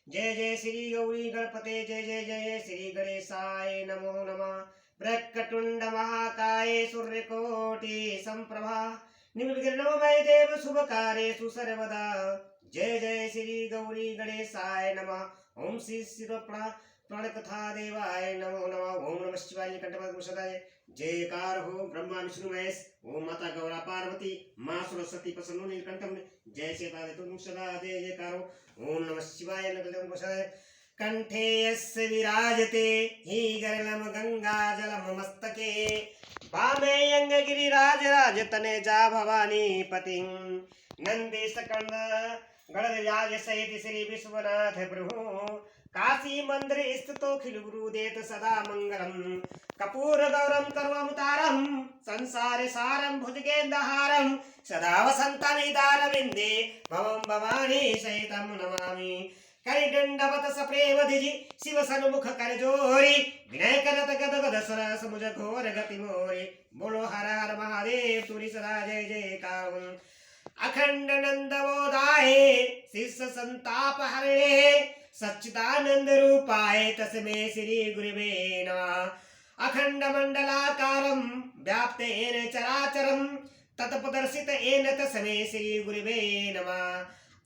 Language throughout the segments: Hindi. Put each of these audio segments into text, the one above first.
जय जय श्री गौरी गणपते जय जय जय श्री गणेशाय नमो नमः। वक्रतुंड महाकाय सूर्यकोटि संप्रभा निर्विघ्नं मय देव शुभ कार्येषु सर्वदा। जय जय श्री गौरी गणेशाय नमः। ओम श्री शिव प्रणकथा देवाय नमो नमः। ओम नमः शिवाय कंठपद्मसदाय जयकार हो ब्रह्मा विष्णु महेश। ओम माता गौरा पार्वती माँ सरस्वती प्रसन्नो नीलकंठम जय सेता तुम सदा जय जयकार हो। ओम नमः शिवाय नमः। कंठे यस्य विराजते ही गरलम गंगा जलम मस्तके वामे अंगगिरिराज राजतने जा भवानी पतिं नंदीश कंद गणराज सहित श्री विश्वनाथ प्रभु काशी मंदिर स्थितो खिल गुरुदेत सदा मंगलम कपूर गौरम कर्वमुतारम संसार सारम भुजगेंदहारम सदा वसंतनिदारविंदे भवं भवानी सहितं नमामि। करिदंडवत सप्रेम धिजि शिव सन्मुख कर जोरी विनय करत गद गद सर समुझ घोर गति मोरी। बोलो हर हर महादेव तुरी सदा जय जयकार। अखंड नंदवोदाय शिष्य संताप हरे सच्चिदानंद रूपाय तस्मै श्री गुरुवे नमः। अखंड मंडलाकारं व्याप्तेन चराचरं तत्पदर्शित येन तस्मै श्री गुरुवे नमः।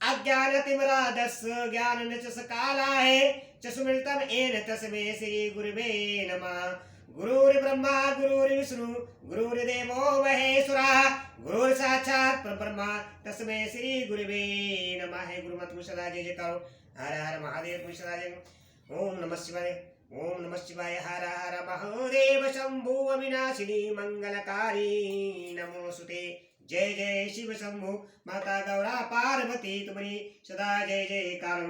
अज्ञानतिमिरादस्य ज्ञाननिचसकालाय चक्षुर्मिलितं येन तस्मै श्री गुरुवे नमः। गुरुर्ब्रह्मा गुरुर्विष्णु गुरुर्देवो महेश्वरः गुरुर्साक्षात् परब्रह्म तस्मै श्री गुरुवे नमः। हे गुरुमत सदा जय जयकार। हर हर महादेव सदा जय। ओम नमः शिवाय ओम नमः शिवाय। हर हर महादेव शंभु अविनाशिनी मंगलकारी नमोस्तुते। जय जय शिव शंभु माता गौरा पार्वती तुम्हारी सदा जय जयकार।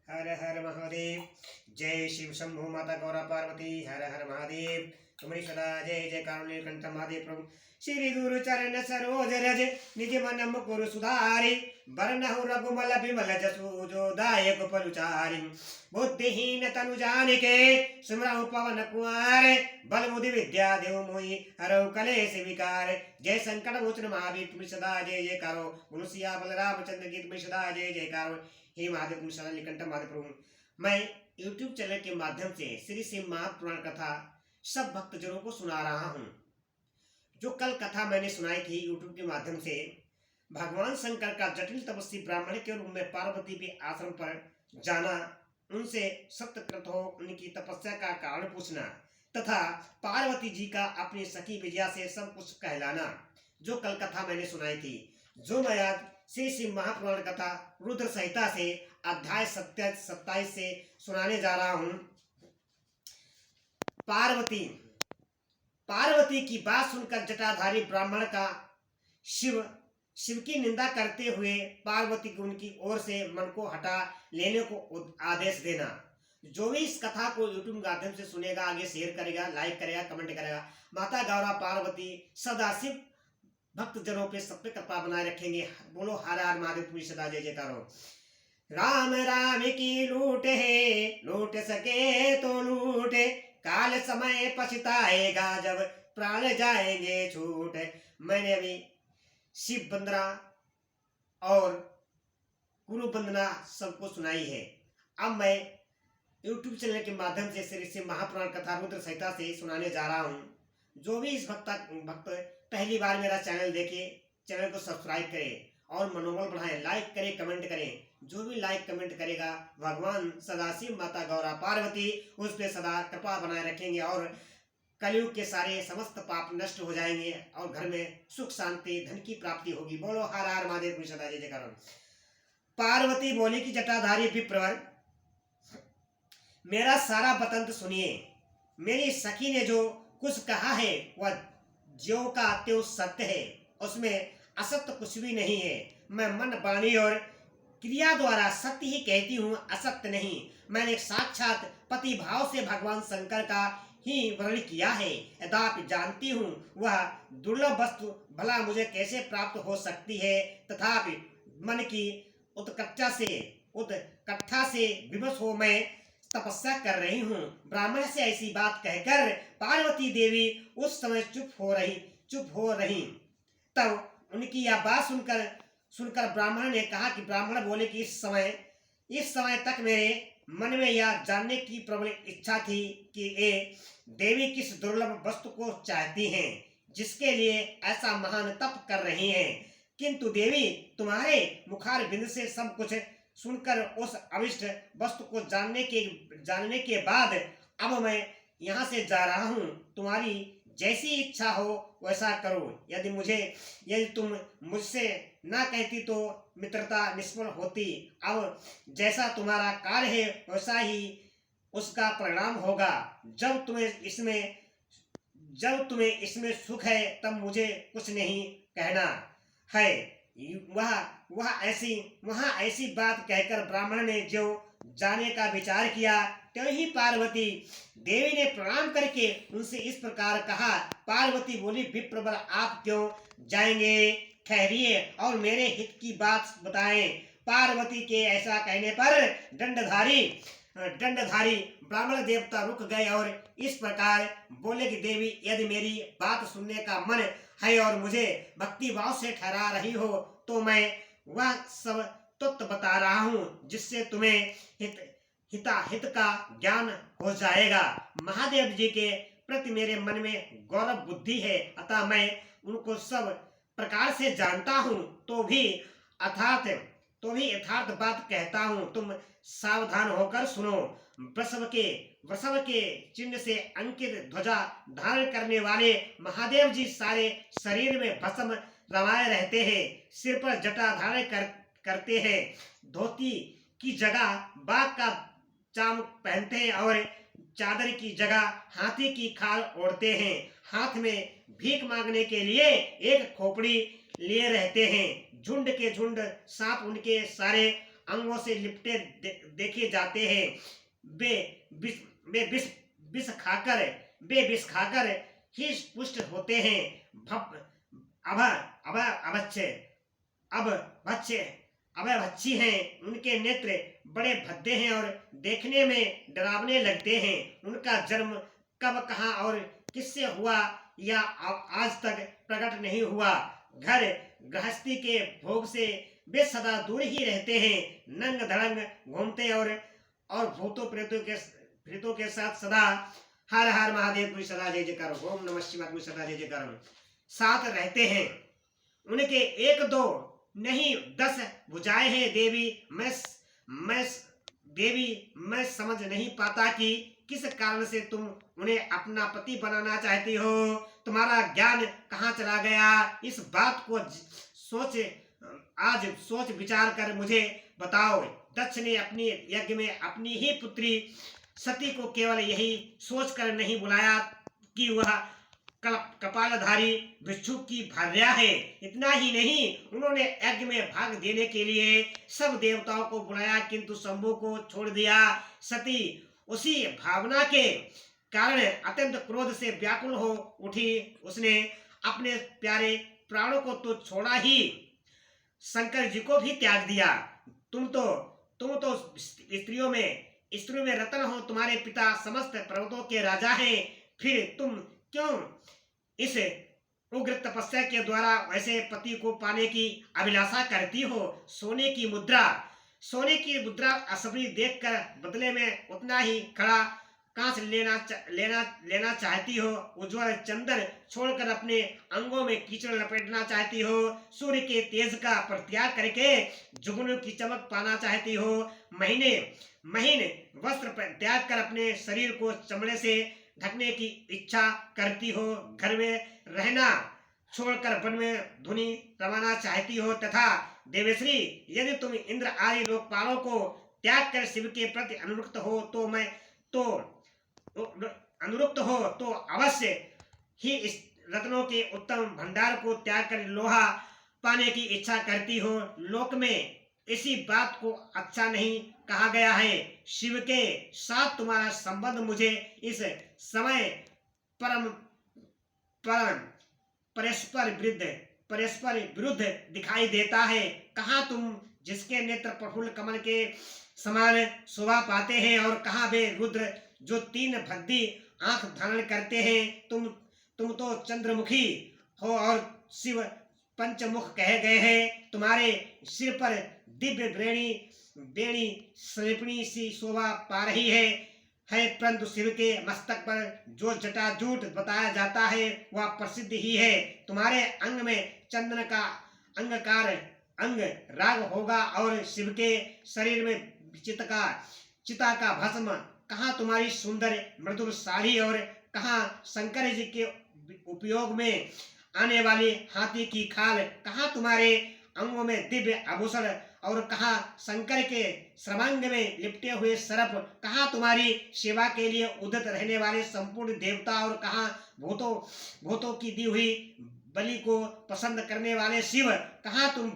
हर हर महादेव जय शिव शंभु माता गौरा पार्वती हर हर महादेव तुम्हारी सदा जय जयकार। नीलकंठ महादेव प्रभु श्री गुरु चरण सरोज रज निज मन मुकुर सुधारि वरनहु रघुमल बिमल जसु जो दायक पलुचारि। बुद्धिहीन तनु जानिके सुमरहु पवन कुमार बल बुद्धि विद्या देव मोहि हरहु कलेश विकार। जय संकट मोचन महावीर तुम सदा जय जयकारो। मनुष्या बलराम चंद्र की तुम सदा जय जयकारो। हे महादेव तुम सदा नीलकंठ महादेव प्रभु मैं YouTube चैनल के माध्यम से श्री शिव महापुराण कथा सब भक्तजनों को सुना रहा हूँ। जो कल कथा मैंने सुनाई थी YouTube के माध्यम से भगवान शंकर का जटिल तपस्वी ब्राह्मण के रूप में पार्वती के आश्रम पर जाना, उनसे सत्यकृत हो उनकी तपस्या का कारण पूछना तथा पार्वती जी का अपनी सखी विजया से सब कुछ कहलाना, जो कल कथा मैंने सुनाई थी। जो मैं आज श्री शिव महापुराण कथा रुद्र संहिता से अध्याय 27 से सुनाने जा रहा हूँ। पार्वती की बात सुनकर जटाधारी ब्राह्मण का शिव की निंदा करते हुए पार्वती को उनकी ओर से मन को हटा लेने को आदेश देना। जो भी इस कथा को YouTube माध्यम से सुनेगा आगे शेयर करेगा, लाइक करेगा, कमेंट करेगा। माता गौरा पार्वती सदा शिव भक्त जनों पे सब पे कृपा बनाए रखेंगे। बोलो हर हर महादेव पूरी सदा जय जयकार हो। राम राम की लूट है लूट सके तो लूटे काल समय पछताएगा जब प्राण जाएंगे छूट। मैंने अभी शिव वंदना और गुरु वंदना सबको सुनाई है। अब मैं YouTube चैनल के माध्यम से श्री शिव महापुराण कथा रुद्र संहिता से सुनाने जा रहा हूँ। जो भी इस भक्त पहली बार मेरा चैनल देखे, चैनल को सब्सक्राइब करें और मनोबल बढ़ाएं, लाइक करें, कमेंट करें। जो भी लाइक कमेंट करेगा भगवान सदाशिव माता गौरा पार्वती उस पर सदा कृपा बनाए रखेंगे और कलयुग के सारे समस्त पाप नष्ट हो जाएंगे और घर में सुख शांति धन की प्राप्ति होगी। बोलो हर हर महादेव सदा जय जयकार। पार्वती बोली कि जटाधारी विप्रवर मेरा सारा वतंत सुनिए। मेरी सखी ने जो कुछ कहा है वह ज्यों का त्यों सत्य है, उसमें असत्य कुछ भी नहीं है। मैं मन वाणी और क्रिया द्वारा सत्य ही कहती हूँ, असत्य नहीं। मैंने साक्षात पति भाव से भगवान शंकर का ही वर्णन किया है। यद्यपि जानती हूँ वह दुर्लभ वस्तु भला मुझे कैसे प्राप्त हो सकती है, तथापि मन की उत्कंठा से विवश हो मैं तपस्या कर रही हूँ। ब्राह्मण से ऐसी बात कहकर पार्वती देवी उस समय चुप हो रही। तब उनकी यह बात सुनकर ब्राह्मण ने कहा कि ब्राह्मण बोले कि इस समय तक मेरे मन में यह जानने की प्रबल इच्छा थी कि ये देवी किस दुर्लभ वस्तु को चाहती हैं, जिसके लिए ऐसा महान तप कर रही हैं। किंतु देवी, तुम्हारे मुखार बिंद से सब कुछ सुनकर उस अविष्ट वस्तु को जानने के बाद अब मैं यहाँ से जा रहा हूँ। तुम्हारी जैसी इच्छा हो वैसा करो। यदि तुम मुझसे ना कहती तो मित्रता निष्फल होती। अब जैसा तुम्हारा कार्य है वैसा ही उसका परिणाम होगा। जब तुम्हें इसमें सुख है तब मुझे कुछ नहीं कहना है। वह ऐसी बात कहकर ब्राह्मण ने जो जाने का विचार किया, त्यों ही पार्वती देवी ने प्रणाम करके उनसे इस प्रकार कहा। पार्वती बोली, विप्रवर, आप क्यों जाएंगे? ठहरिए और मेरे हित की बात बताएं। पार्वती के ऐसा कहने पर दंडधारी ब्राह्मण देवता रुक गए और इस प्रकार बोले कि देवी, यदि मेरी बात सुनने का मन है और मुझे भक्ति भाव से ठहरा रही हो तो मैं वह सब तत्व बता रहा हूँ जिससे तुम्हें हित का ज्ञान हो जाएगा। महादेव जी के प्रति मेरे मन में गौरव बुद्धि है, अतः मैं उनको सब प्रकार से जानता हूँ। तो भी यथार्थ बात कहता हूँ, तुम सावधान होकर सुनो। वृषभ के चिन्ह से अंकित ध्वजा धारण करने वाले महादेव जी सारे शरीर में भस्म रमाए रहते हैं, सिर पर जटा धारण करते हैं, धोती की जगह बाघ का चाम पहनते हैं और चादर की जगह हाथी की खाल ओढ़ते हैं। हाथ में भीख मांगने के लिए एक खोपड़ी लिए रहते हैं। झुंड के झुंड सांप उनके सारे अंगों से लिपटे देखे जाते हैं। वे विष खाकर ही पुष्ट होते हैं। अभयभक्षी हैं। उनके नेत्र बड़े भद्दे हैं और देखने में डरावने लगते हैं। उनका जन्म कब, कहाँ और किससे हुआ या आज तक प्रकट नहीं हुआ। घर गृहस्थी के भोग से वे सदा दूर ही रहते हैं। नंग धड़ंग घूमते और भूतों प्रेतों के साथ सदा हर हर महादेव की सदा जय जयकार, ओम नमः शिवाय की सदा जय जयकार साथ रहते हैं। उनके 1 2 नहीं 10 भुजाएं हैं। देवी, मैं समझ नहीं पाता कि किस कारण से तुम उन्हें अपना पति बनाना चाहती हो। तुम्हारा ज्ञान कहाँ चला गया? इस बात को आज सोच विचार कर मुझे बताओ। दक्ष ने अपनी यज्ञ में अपनी ही पुत्री सती को केवल यही सोचकर नहीं बुलाया कि वह कपालधारी भिक्षु की भार्या है। इतना ही नहीं, उन्होंने यज्ञ में भाग देने के लिए सब देवताओं को बुलाया, किंतु शंभु को छोड़ दिया। सती उसी भावना के कारण अत्यंत क्रोध से व्याकुल हो उठी। उसने अपने प्यारे प्राणों को तो छोड़ा ही, शंकर जी को भी त्याग दिया। तुम तो स्त्रियों में रत्न हो। तुम्हारे पिता समस्त पर्वतों के राजा हैं, फिर तुम क्यों इस उग्र तपस्या के द्वारा वैसे पति को पाने की अभिलाषा करती हो? सोने की मुद्रा असबरी देखकर बदले में उतना ही खड़ा कांच लेना चाहती हो। उज्ज्वल चंदन छोड़कर अपने अंगों में कीचड़ लपेटना चाहती हो। सूर्य के तेज का परित्याग करके जुगनू की चमक पाना चाहती हो। महीन वस्त्र त्याग कर अपने शरीर को चमड़े से ढकने की इच्छा करती हो। घर में रहना छोड़कर वन में धुनी रवाना चाहती हो। तथा देवेश्री, यदि तुम इंद्र आदि लोकपालों को त्याग कर शिव के प्रति अनुरक्त हो तो अवश्य ही इस रत्नों के उत्तम भंडार को त्याग कर लोहा पाने की इच्छा करती हो। लोक में इसी बात को अच्छा नहीं कहा गया है। शिव के साथ तुम्हारा संबंध मुझे इस समय परस्पर विरुद्ध दिखाई देता है। कहाँ तुम जिसके नेत्र प्रफुल्ल कमल के समान शोभा पाते हैं। और कहा वे रुद्र जो 3 भद्दी आंख धारण करते हैं, तुम तो चंद्रमुखी हो और शिव पंचमुख कहे गए हैं। तुम्हारे सिर पर दिव्य बेणी बेणी स्लेपणी सी शोभा पा रही है, परंतु शिव के मस्तक पर जो जटाजूट बताया जाता है वह प्रसिद्ध ही है। तुम्हारे अंग में चंदन का अंग राग होगा और शिव के शरीर में चिता का भस्म। कहाँ तुम्हारी सुंदर मृदुल साड़ी और कहाँ शंकर जी के उपयोग में आने वाली हाथी की खाल। कहाँ तुम्हारे अंगों में दिव्य आभूषण और कहाँ शंकर के सर्वांग में लिपटे हुए सर्प। कहाँ तुम्हारी सेवा के लिए उदित रहने वाले संपूर्ण देवता और कहाँ भूतों की दी हुई बलि को पसंद करने वाले शिव। कहाँ तुम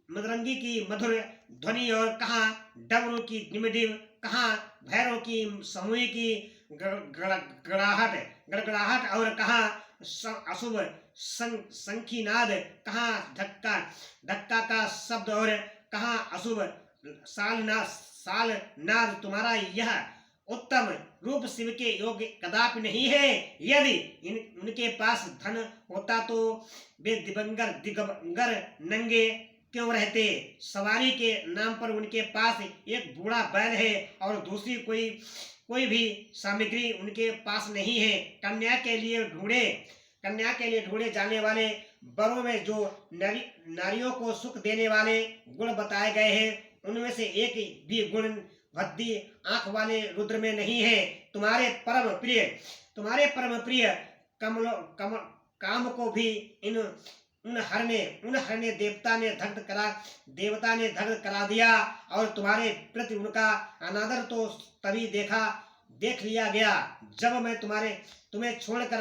मृदंगी की मधुर ध्वनि और कहाँ डमरू की डिमडिम। कहाँ भैरव की सामूहिक गड़गड़ाहट और कहाँ अशुभ शंखीनाद। कहाँ धक्का का शब्द और कहाँ अशुभ सालनाद। तुम्हारा यह उत्तम रूप शिव के योग्य कदापि नहीं है। यदि उनके पास धन होता तो वे दिगंबर नंगे क्यों रहते। सवारी के नाम पर उनके पास एक बूढ़ा बैल है और दूसरी कोई भी सामग्री उनके पास नहीं है। कन्या के लिए ढूंढे जाने वाले वरों में जो नारियों को सुख देने वाले गुण बताए गए हैं, उनमें से एक भी गुण भद्दी आंख वाले रुद्र में नहीं है। तुम्हारे परम प्रिय काम को भी उन हरने देवता ने दग्ध करा दिया और तुम्हारे प्रति उनका अनादर तो तभी देख लिया गया जब मैं तुम्हें छोड़कर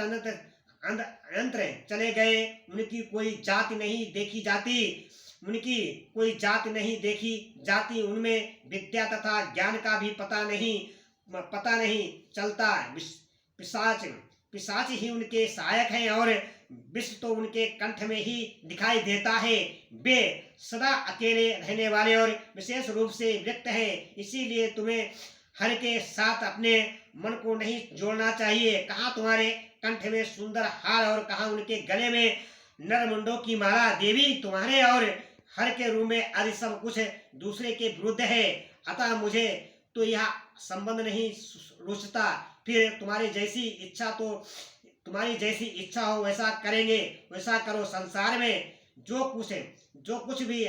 अन्यत्र चले गए। उनकी कोई जाति नहीं देखी जाती, उनमें विद्या तथा ज्ञान का भी पता नहीं चलता। पिशाच ही उनके सहायक हैं और विष तो उनके कंठ में ही दिखाई देता है। वे सदा अकेले रहने वाले और विशेष रूप से व्यक्त हैं, इसीलिए तुम्हें हर के साथ अपने मन को नहीं जोड़ना चाहिए। कहाँ तुम्हारे कंठ में सुंदर हार और कहाँ उनके गले में नरमुंडों की माला। देवी तुम्हारे और हर के रूप में आदि सब कुछ दूसरे के विरुद्ध है, अतः मुझे तो यह संबंध नहीं रुचता। फिर तुम्हारी जैसी इच्छा हो वैसा करेंगे, वैसा करो। संसार में जो कुछ भी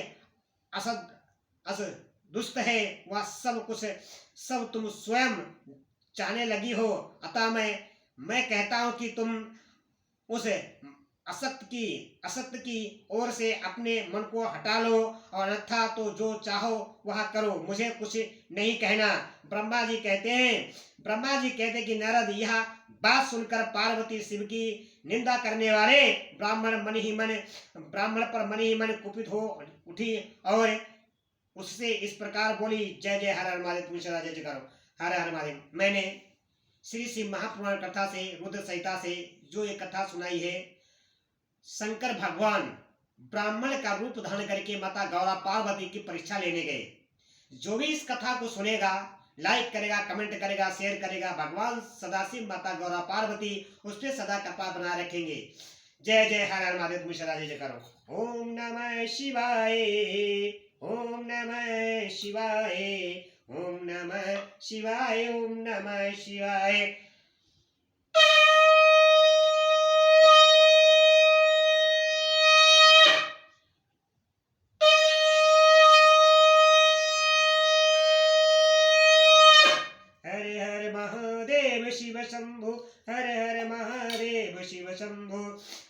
असद दुष्ट है वह सब तुम स्वयं चाहने लगी हो। अतः मैं कहता हूँ कि तुम उस असत्य की ओर से अपने मन को हटा लो और अन्यथा तो जो चाहो वह करो, मुझे कुछ नहीं कहना। ब्रह्मा जी कहते कि नारद, यह बात सुनकर पार्वती शिव की निंदा करने वाले ब्राह्मण पर मन ही मन कुपित हो उठी और उससे इस प्रकार बोली, जय जय हर हर महादेव। तुम सदा जय जयकारो हर हर महादेव। मैंने श्री शिव महापुराण कथा से रुद्र संहिता से जो ये कथा सुनाई है, शंकर भगवान ब्राह्मण का रूप धारण करके माता गौरा पार्वती की परीक्षा लेने गए। जो भी इस कथा को सुनेगा, लाइक करेगा, कमेंट करेगा, शेयर करेगा, भगवान सदाशिव माता गौरा पार्वती उस पर सदा कृपा बना रखेंगे। जय जय हर हर महादेव। तुम सदा जय जयकारो। ओम नमः शिवाय, ओम नमः शिवाय, ओम नमः शिवाय, ओम नमः शिवाय। हर हर महादेव शिव शंभु, हर हर महादेव शिव शंभु,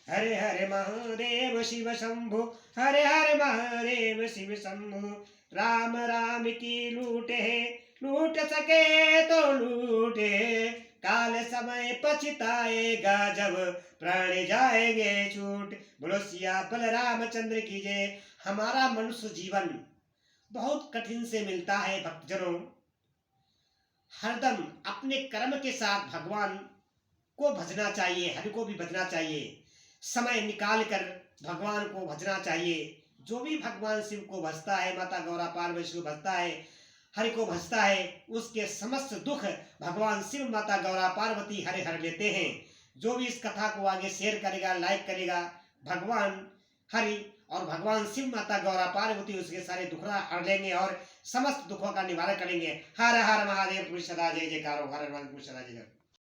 हर हर महादेव शिव शंभु, हर हर महादेव शिव शंभु। राम राम की लूट सके तो लूटे, काल समय पछताएगा जब प्राण जाएंगे छूट। बोलो सिया बलरामचंद्र की जय। हमारा मनुष्य जीवन बहुत कठिन से मिलता है भक्तजनों। हरदम अपने कर्म के साथ भगवान को भजना चाहिए, हरि को भी भजना चाहिए। समय निकाल कर भगवान को भजना चाहिए। जो भी भगवान शिव को भजता है, माता गौरा पार्वती को भजता है, हरि को भजता है, उसके समस्त दुख भगवान शिव माता गौरा पार्वती हरे हर लेते हैं। जो भी इस कथा को आगे शेयर करेगा, लाइक करेगा, भगवान हरि और भगवान शिव माता गौरा पार्वती उसके सारे दुखड़ा हर लेंगे और समस्त दुखों का निवारण करेंगे। हर हर महादेव, सदा जय जयकारो, हर हर महादेव, सदा जय जय।